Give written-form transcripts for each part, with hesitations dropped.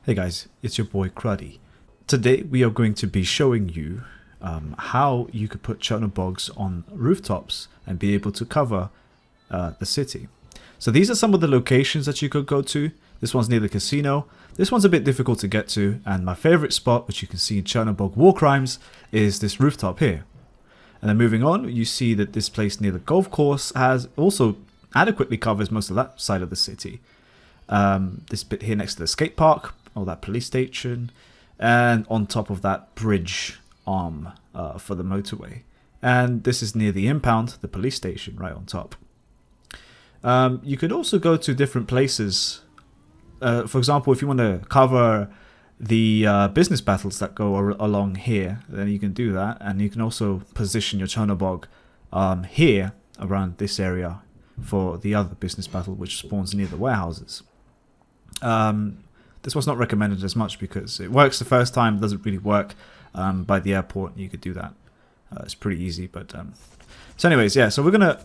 Hey guys, it's your boy Cruddy. Today we are going to be showing you how you could put Chernobogs on rooftops and be able to cover the city. So these are some of the locations that you could go to. This one's near the casino. This one's a bit difficult to get to, and my favorite spot, which you can see in Chernobog War Crimes, is this rooftop here. And then moving on, you see that this place near the golf course has also adequately covers most of that side of the city. This bit here next to the skate park, or that police station, and on top of that bridge arm for the motorway. And this is near the impound, the police station, right on top. You could also go to different places. For example, if you want to cover the business battles that go along here, then you can do that. And you can also position your Chernobog here around this area for the other business battle, which spawns near the warehouses. This was not recommended as much because it works the first time, doesn't really work by the airport. You could do that. It's pretty easy, but so anyways, yeah. So we're gonna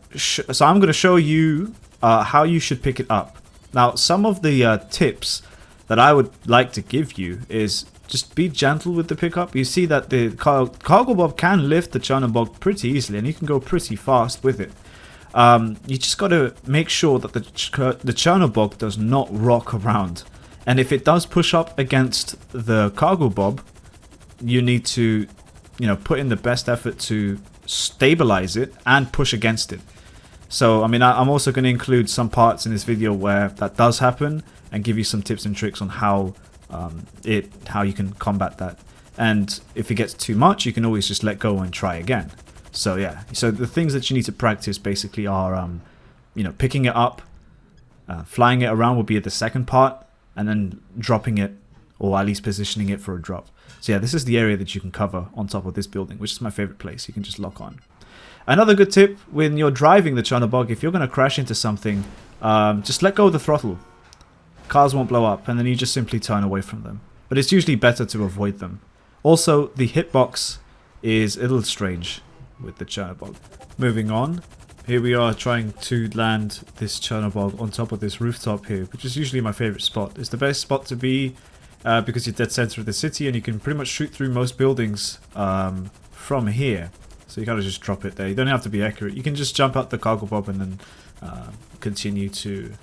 I'm gonna show you how you should pick it up. Now, some of the tips that I would like to give you is just be gentle with the pickup. You see that the cargo bob can lift the Chernobog pretty easily, and you can go pretty fast with it. You just got to make sure that the Chernobog does not rock around. And if it does push up against the cargo bob, you need to, put in the best effort to stabilize it and push against it. So, I mean, I'm also going to include some parts in this video where that does happen and give you some tips and tricks on how you can combat that. And if it gets too much, you can always just let go and try again. So yeah, so the things that you need to practice basically are, picking it up, flying it around will be the second part, and then dropping it, or at least positioning it for a drop. So yeah, this is the area that you can cover on top of this building, which is my favorite place. You can just lock on. Another good tip when you're driving the Chernobog, if you're going to crash into something, just let go of the throttle. Cars won't blow up, and then you just simply turn away from them. But it's usually better to avoid them. Also, the hitbox is a little strange with the Chernobog. Moving on, here we are trying to land this Chernobog on top of this rooftop here, which is usually my favorite spot. It's the best spot to be because you're dead center of the city and you can pretty much shoot through most buildings from here. So you kind of just drop it there. You don't have to be accurate. You can just jump out the cargo bob and then continue to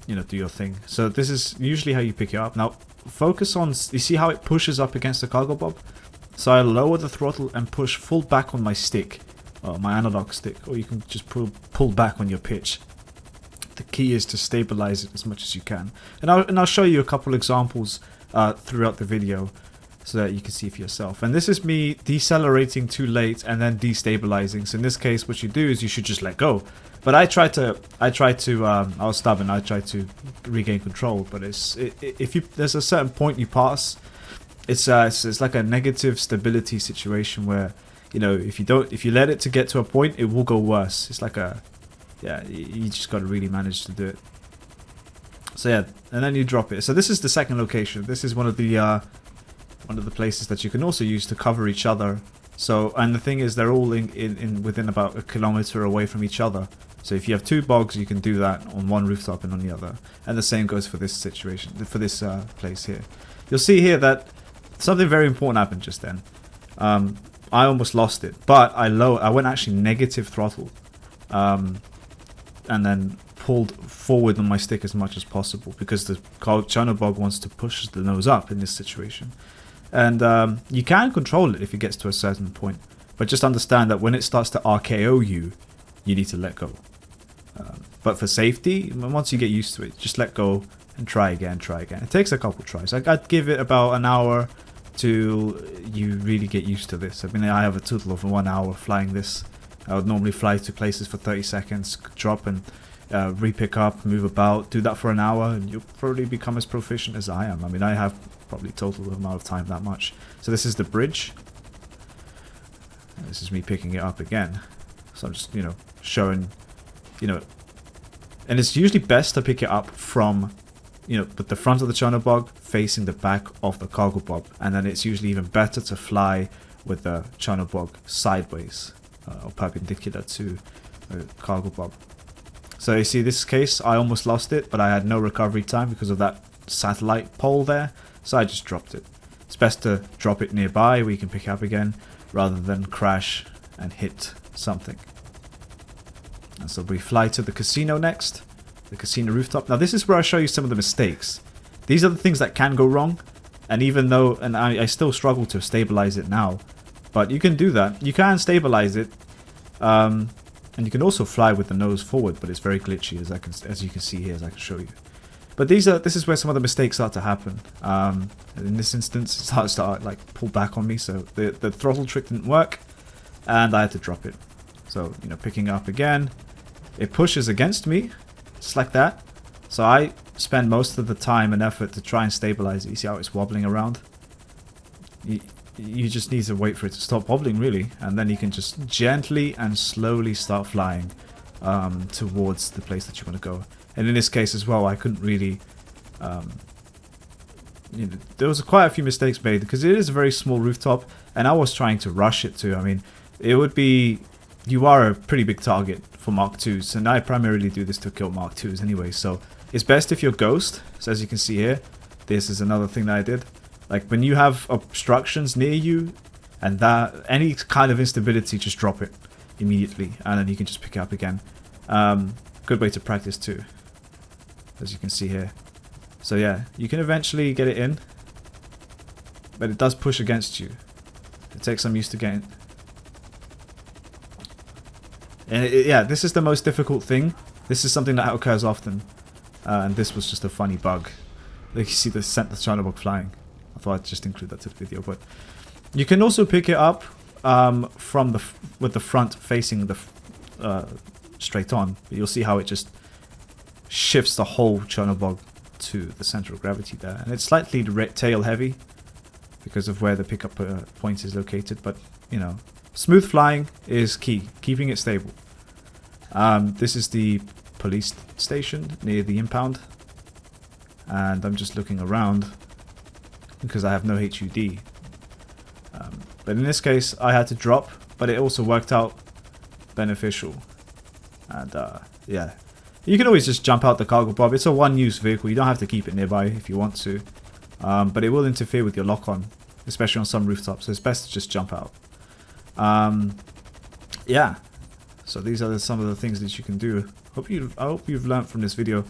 do your thing. So this is usually how you pick it up. Now focus on, you see how it pushes up against the cargo bob? So I lower the throttle and push full back on my stick, my analog stick, or you can just pull back on your pitch. The key is to stabilize it as much as you can. And I'll show you a couple examples throughout the video so that you can see for yourself. And this is me decelerating too late and then destabilizing. So in this case, what you do is you should just let go. But I was stubborn. I tried to regain control. But there's a certain point you pass. It's like a negative stability situation where, if you let it to get to a point, it will go worse. It's like you just got to really manage to do it. So yeah, and then you drop it. So this is the second location. This is one of the places that you can also use to cover each other. So, and the thing is, they're all within about a kilometer away from each other. So if you have two bogs, you can do that on one rooftop and on the other. And the same goes for this situation, for this place here. You'll see here that something very important happened just then. I almost lost it, but I went actually negative throttle, and then pulled forward on my stick as much as possible because the Chernobog wants to push the nose up in this situation. And you can control it if it gets to a certain point, but just understand that when it starts to RKO you, you need to let go. But for safety, once you get used to it, just let go and try again. It takes a couple tries. I'd give it about an hour till you really get used to this. I mean, I have a total of 1 hour flying this. I would normally fly to places for 30 seconds, drop and re-pick up, move about, do that for an hour, and you'll probably become as proficient as I am. I mean, I have probably total amount of time that much. So this is the bridge. And this is me picking it up again. So I'm just, showing, and it's usually best to pick it up from, with the front of the Chernobog facing the back of the cargo bob. And then it's usually even better to fly with the Chernobog sideways or perpendicular to the cargo bob. So you see this case, I almost lost it, but I had no recovery time because of that satellite pole there, so I just dropped it. It's best to drop it nearby where you can pick it up again, rather than crash and hit something. And so we fly to the casino next, the casino rooftop. Now this is where I show you some of the mistakes. These are the things that can go wrong, and even though, and I still struggle to stabilize it now, but you can do that. You can stabilize it, and you can also fly with the nose forward, but it's very glitchy, as you can see here, as I can show you. But this is where some of the mistakes start to happen. In this instance, it starts to like pull back on me, so the throttle trick didn't work, and I had to drop it. So, you know, picking up again, it pushes against me, just like that. So I spend most of the time and effort to try and stabilize it. You see how it's wobbling around? You just need to wait for it to stop wobbling, really, and then you can just gently and slowly start flying towards the place that you want to go. And in this case as well, I couldn't really... you know, there was quite a few mistakes made, because it is a very small rooftop, and I was trying to rush it too. I mean, it would be... You are a pretty big target for Mark 2s, and I primarily do this to kill Mark 2s anyway, so it's best if you're Ghost. So as you can see here, this is another thing that I did. Like, when you have obstructions near you, and that any kind of instability, just drop it immediately, and then you can just pick it up again. Good way to practice too, as you can see here. So yeah, you can eventually get it in, but it does push against you. It takes some use to getting. And yeah, this is the most difficult thing. This is something that occurs often, and this was just a funny bug. Like, you see the Chernobog flying. I thought I'd just include that to the video, but you can also pick it up from with the front facing the straight on. But you'll see how it just shifts the whole Chernobog to the center of gravity there, and it's slightly tail heavy because of where the pickup point is located. But you know, smooth flying is key, keeping it stable. This is the police station near the impound, and I'm just looking around because I have no HUD. But in this case, I had to drop, but it also worked out beneficial. And yeah, you can always just jump out the cargo bob. It's a one-use vehicle. You don't have to keep it nearby if you want to, but it will interfere with your lock-on, especially on some rooftops. So it's best to just jump out. Yeah. So these are some of the things that you can do. I hope you've learned from this video.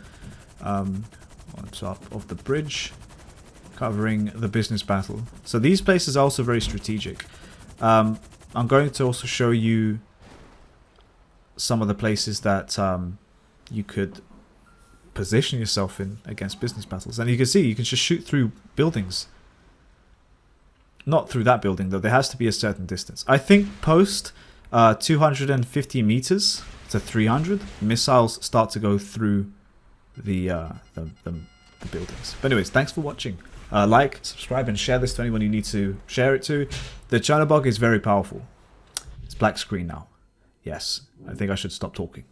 On top of the bridge, covering the business battle. So these places are also very strategic. I'm going to also show you some of the places that you could position yourself in against business battles. And you can see you can just shoot through buildings. Not through that building though. There has to be a certain distance. I think post 250 meters to 300, missiles start to go through the buildings. But anyways, thanks for watching. Like, subscribe, and share this to anyone you need to share it to. The Chernobog is very powerful. It's black screen now. Yes, I think I should stop talking.